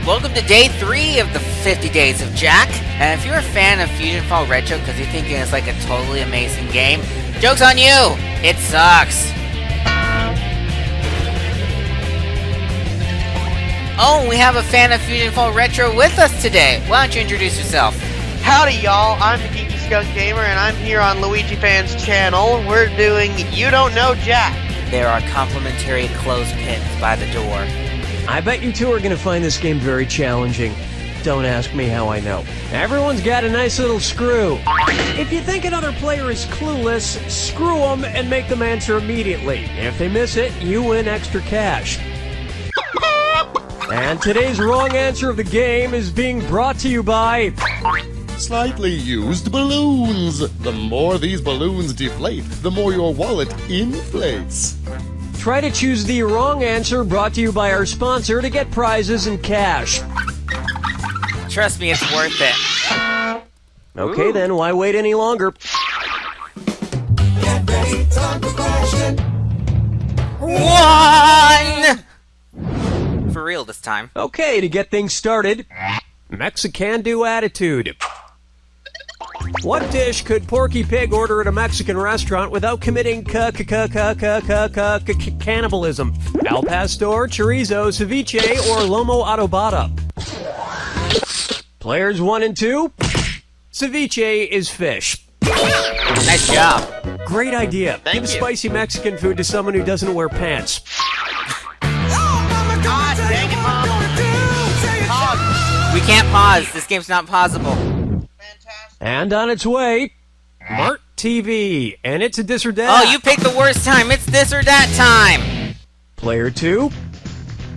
Welcome to day 3 of the 50 Days of Jack. And if you're a fan of Fusion Fall Retro because you're thinking it's like a totally amazing game, joke's on you! It sucks! Oh, we have a fan of Fusion Fall Retro with us today. Why don't you introduce yourself? Howdy, y'all. I'm the Geeky Skunk Gamer, and I'm here on Luigi Fan's channel. We're doing You Don't Know Jack. There are complimentary clothespins by the door. I bet you two are going to find this game very challenging. Don't ask me how I know. Everyone's got a nice little screw. If you think another player is clueless, screw them and make them answer immediately. If they miss it, you win extra cash. And today's wrong answer of the game is being brought to you by... Slightly used balloons. The more these balloons deflate, the more your wallet inflates. Try to choose the wrong answer, brought to you by our sponsor, to get prizes and cash. Trust me, it's worth it. Okay, then, why wait any longer? Get ready, time for question. 1! For real this time. Okay, to get things started, Mexican-do attitude. What dish could Porky Pig order at a Mexican restaurant without committing cannibalism? Al pastor, chorizo, ceviche, or lomo adobada? Players 1 and 2. Ceviche is fish. Nice job. Great idea. Thank Give you. spicy Mexican food to someone who doesn't wear pants. God dang it, Mom. Pause. We can't pause. This game's not pausable. Fantastic. And on its way, Mart TV. And it's a this or that. Oh, you picked the worst time. It's this or that time. Player 2,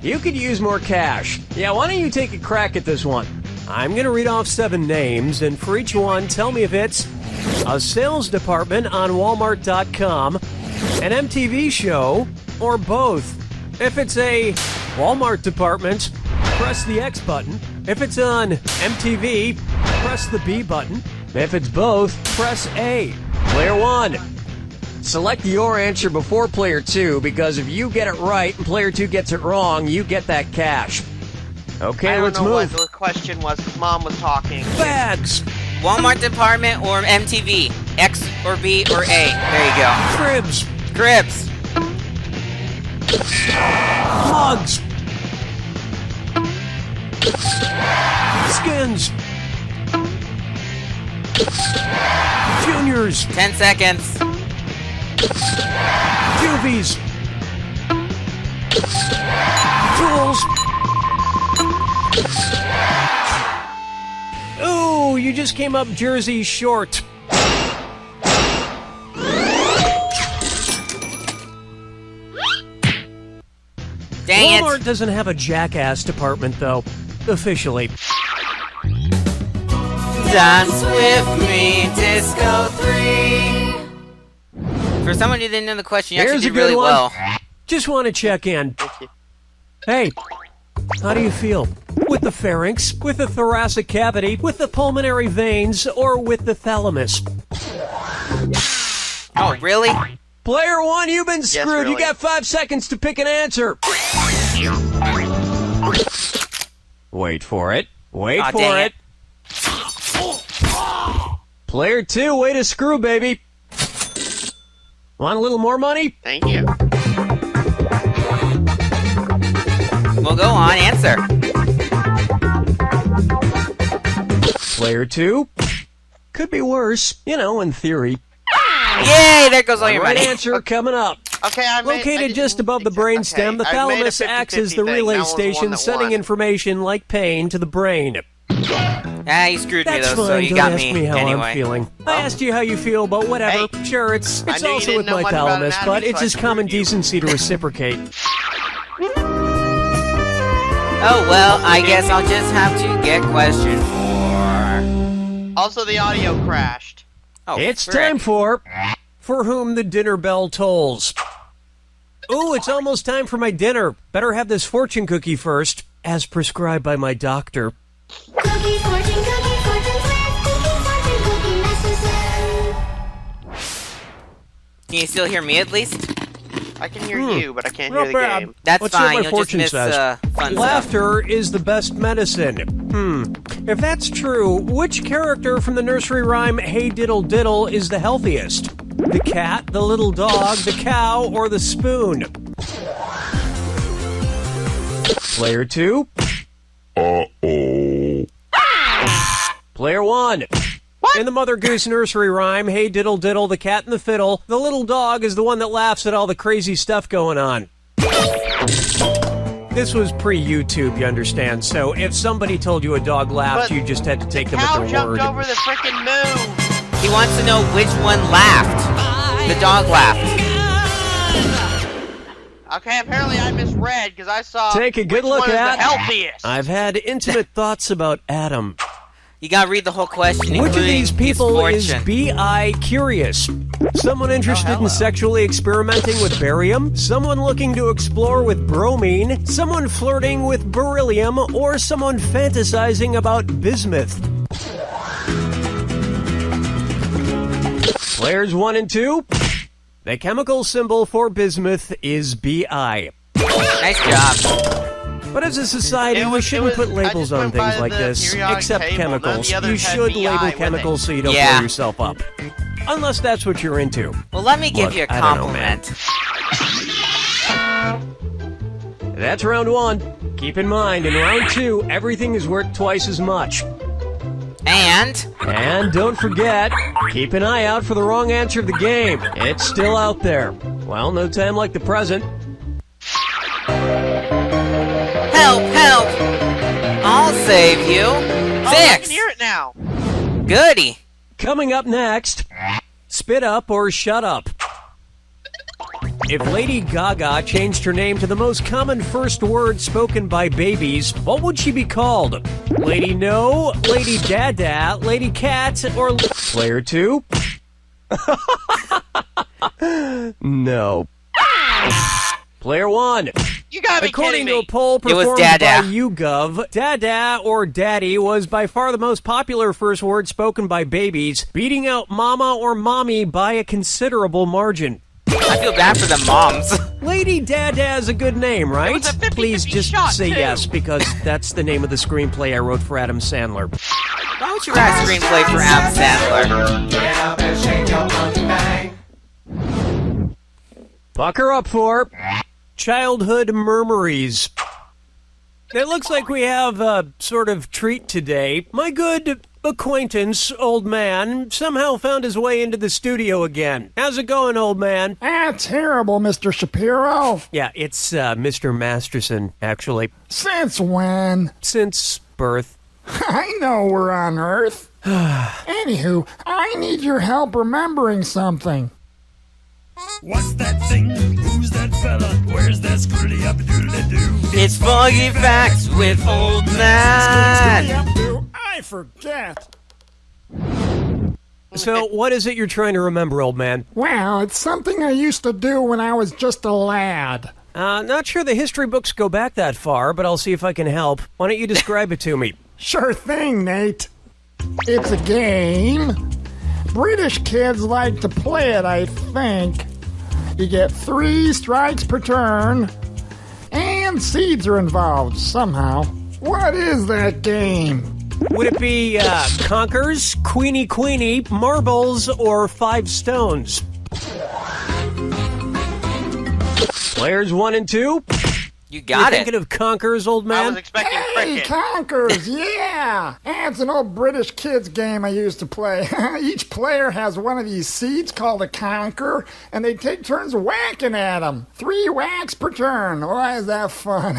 you could use more cash. Yeah, why don't you take a crack at this one? I'm going to read off 7 names, and for each one, tell me if it's a sales department on Walmart.com, an MTV show, or both. If it's a Walmart department, press the X button. If it's on MTV, press the B button. If it's both, press A. Player 1. Select your answer before Player 2, because if you get it right and Player 2 gets it wrong, you get that cash. Okay, let's I don't know move. what the question was, because Mom was talking. Bags, Walmart department or MTV? X or B or A? There you go. cribs, Cribs. mugs, skins, juniors, 10 seconds. juvies, tools. Ooh, you just came up Jersey short. Dang Walmart it. doesn't have a jackass department, though. Officially. Dance with me, Disco 3. For someone who didn't know the question, you Here's actually a did good really one. well. Just want to check in. Thank you. Hey, how do you feel? With the pharynx, with the thoracic cavity, with the pulmonary veins, or with the thalamus? Oh, really? Player 1, you've been screwed. really. You got 5 seconds to pick an answer. Wait for it. Wait Aw, for dang it. Player 2, way to screw, baby. Want a little more money? Thank you. Well, go on, answer. Player 2, could be worse, in theory. Yay, there goes all your Right money. answer coming up. Okay, I Located just above the brainstem, the thalamus acts as the relay station, sending information like pain to the brain. Ah, you screwed me That's though, so fine. you Don't got ask me how anyway. I'm feeling. I asked you how you feel, but whatever. Hey, Sure, it's I knew you also didn't with know my much about thalamus, anatomy, but it's so I just common screwed you. decency to reciprocate. Oh, well, I guess I'll just have to get question 4. Also, the audio crashed. Oh, It's frick. time for Whom the Dinner Bell Tolls. Ooh, it's almost time for my dinner. Better have this fortune cookie first, as prescribed by my doctor. Cookie, fortune, cookie, necessary. Can you still hear me at least? I can hear you, but I can't hear Not the bad. game. That's Let's see what fine. my You'll just fortune miss says. fun stuff. Laughter is the best medicine. If that's true, which character from the nursery rhyme Hey Diddle Diddle is the healthiest? The cat, the little dog, the cow, or the spoon? Player 2. Uh-oh. Player 1. In the Mother Goose nursery rhyme, Hey Diddle Diddle, the cat and the fiddle, the little dog is the one that laughs at all the crazy stuff going on. This was pre-YouTube, you understand, so if somebody told you a dog laughed, But you just had to take them Cow at their jumped word. over the freaking moon. He wants to know which one laughed. The dog laughed. Okay, apparently I misread because I saw. Take a good which look one is at. the healthiest. I've had intimate thoughts about Adam. You gotta read the whole question, Which of including these his people is fortune. B.I. curious? Someone interested in sexually experimenting with barium? Someone looking to explore with bromine? Someone flirting with beryllium? Or someone fantasizing about bismuth? Players 1 and 2. The chemical symbol for bismuth is Bi. Nice job. But as a society, we shouldn't put labels on things like this, except chemicals. You should label chemicals so you don't blow yourself up. Unless that's what you're into. Well, let me give Look, you a I don't know, man. compliment. That's round 1. Keep in mind, in round 2, everything is worth twice as much. And And don't forget, keep an eye out for the wrong answer of the game. It's still out there. Well, no time like the present. help, help! I'll save you. Oh, I 6. can hear it now. Goody. Coming up next, spit up or shut up. If Lady Gaga changed her name to the most common first word spoken by babies, what would she be called? Lady No, Lady Dada, Lady Cat, or Player 2? No. Player 1. You gotta be According kidding to a me. poll It was performed Dada. by YouGov, Dada or Daddy was by far the most popular first word spoken by babies, beating out Mama or Mommy by a considerable margin. I feel bad for the moms. Lady Dada is a good name, right? was a 50-50 Please just shot, say too. yes, because that's the name of the screenplay I wrote for Adam Sandler. Why would you write a screenplay for Adam Sandler? Get up and shake your monkey bang. Bucker up for Childhood Murmuries. It looks like we have a sort of treat today. My good acquaintance, old man, somehow found his way into the studio again. How's it going, old man? Terrible, Mr. Shapiro. Yeah, it's Mr. Masterson, actually. Since when? Since birth. I know we're on Earth. Anywho, I need your help remembering something. What's that thing? Who's that fella? Where's that scrutty up doodly doo? It's Foggy Facts with Old Man. I forget. So, what is it you're trying to remember, old man? Well, it's something I used to do when I was just a lad. Not sure the history books go back that far, but I'll see if I can help. Why don't you describe it to me? Sure thing, Nate. It's a game. British kids like to play it, I think. You get 3 strikes per turn, and seeds are involved somehow. What is that game? Would it be Conkers, Queenie, Marbles, or 5 Stones? Players 1 and 2? You got you it. thinking of Conkers, old I man? was expecting Hey, frickin'. Conkers, yeah! That's an old British kids game I used to play. Each player has one of these seeds called a conker, and they take turns whacking at them. 3 whacks per turn. Why is that fun?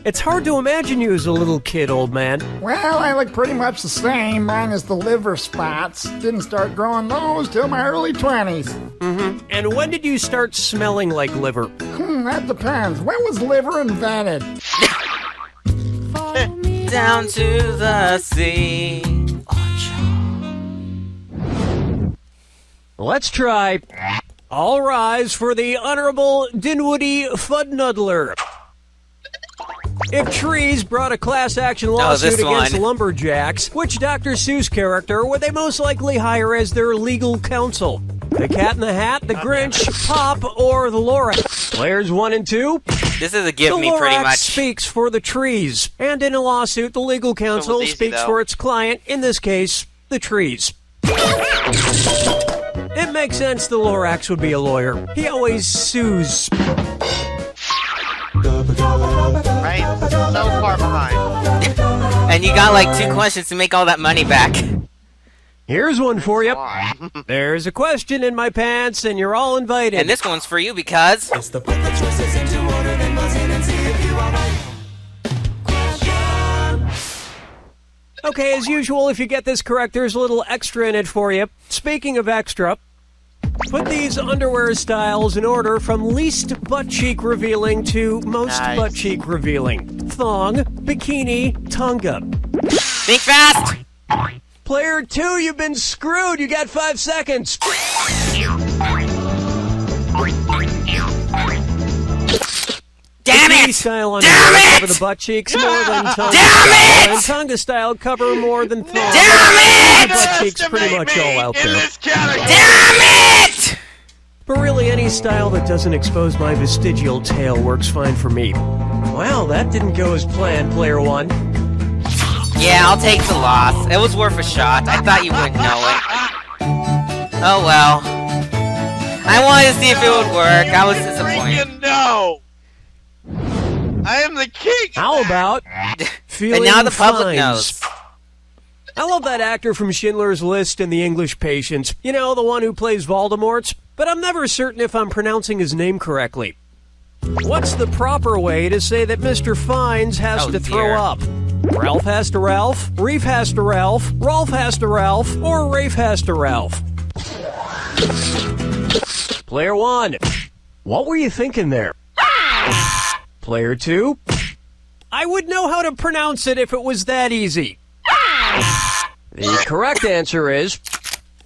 It's hard to imagine you as a little kid, old man. Well, I look pretty much the same, minus the liver spots. Didn't start growing those till my early 20s. And when did you start smelling like liver? That depends. When was liver invented? Down to the sea. Let's try. All rise for the Honorable Dinwoody Fudnuddler. If trees brought a class action lawsuit this against one. lumberjacks, which Dr. Seuss character would they most likely hire as their legal counsel? The Cat in the Hat, The Grinch, Pop, or the Lorax? Players 1 and 2. This is a give The me pretty Lorax much. speaks for the trees, and in a lawsuit, the legal counsel easy, speaks though. for its client, in this case, the trees. It makes sense the Lorax would be a lawyer. He always sues. Right? So far behind. And you got like 2 questions to make all that money back. Here's one for you. There's a question in my pants, and you're all invited. And this one's for you because Okay, as usual, if you get this correct, there's a little extra in it for you. Speaking of extra, put these underwear styles in order from least butt cheek revealing to most Nice. butt cheek revealing. Thong, bikini, tonga. think fast. Player 2, you've been screwed. You got 5 seconds. Damn Bikini it! style Damn underwear it! cover the butt cheeks more than tonga Damn style, it! and tonga style cover more than thong. Damn it! Butt cheeks pretty much all out there. Damn it! But really, any style that doesn't expose my vestigial tail works fine for me. Well, that didn't go as planned, player 1. Yeah, I'll take the loss. It was worth a shot. I thought you wouldn't know it. Oh well. I wanted to see if it would work. I was disappointed. Freaking no! I am the king! How about feeling And now the public fines? knows. I love that actor from Schindler's List and The English Patient. You know, the one who plays Voldemort. But I'm never certain if I'm pronouncing his name correctly. What's the proper way to say that Mr. Fines has Oh, to dear. throw up? Ralph has to Ralph, Reef has to Ralph, Rolf has to Ralph, or Rafe has to Ralph? Player 1, what were you thinking there? Player 2, I would know how to pronounce it if it was that easy. The correct answer is,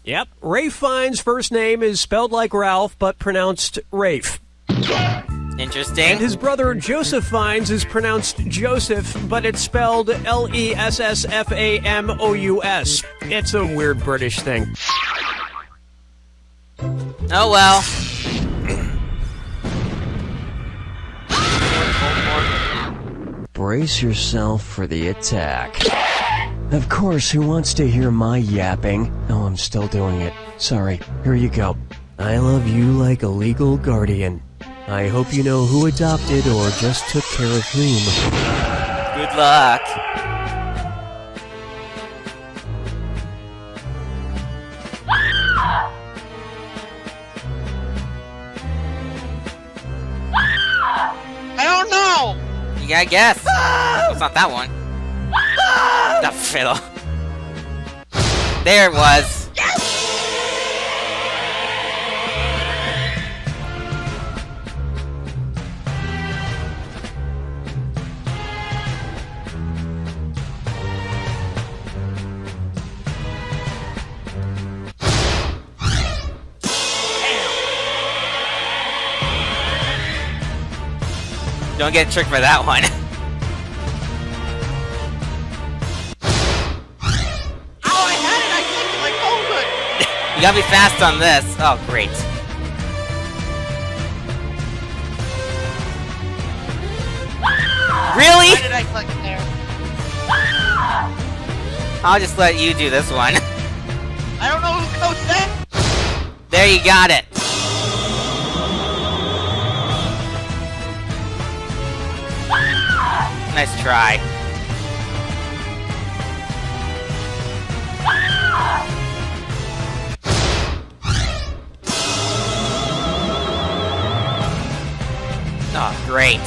yep, Rafe Fiennes' first name is spelled like Ralph, but pronounced Rafe. And Interesting. his brother Joseph Fiennes is pronounced Joseph, but it's spelled Lessfamous. It's a weird British thing. Oh well. Brace yourself for the attack. Of course, who wants to hear my yapping? Oh, I'm still doing it. Sorry. Here you go. I love you like a legal guardian. I hope you know who adopted or just took care of whom. Good luck. I don't know! You gotta guess. It's not that one. The fiddle. There it was. Don't get tricked by that one. Oh, I had it! I clicked it like, oh, good! You gotta be fast on this. Oh, great. Really? Why did I click it there? I'll just let you do this one. I don't know who coached that! There, you got it. Nice try. Oh, great.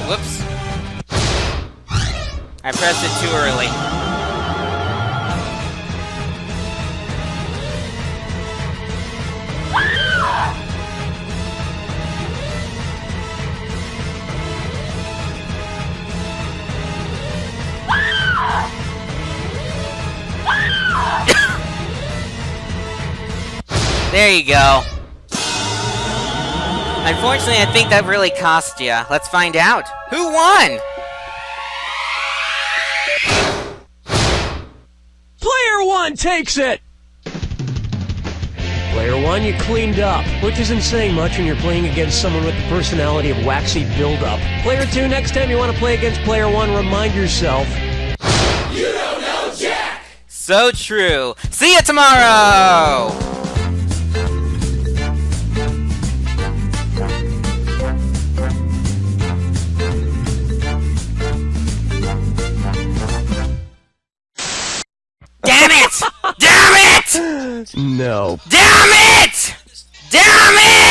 Whoops. I pressed it too early. There you go. Unfortunately, I think that really cost you. Let's find out. Who won? Player 1 takes it! Player 1, you cleaned up, which isn't saying much when you're playing against someone with the personality of waxy buildup. Player 2, next time you want to play against Player 1, remind yourself... You don't know Jack! So true. See you tomorrow! Damn it! Damn it! No. Damn it! Damn it!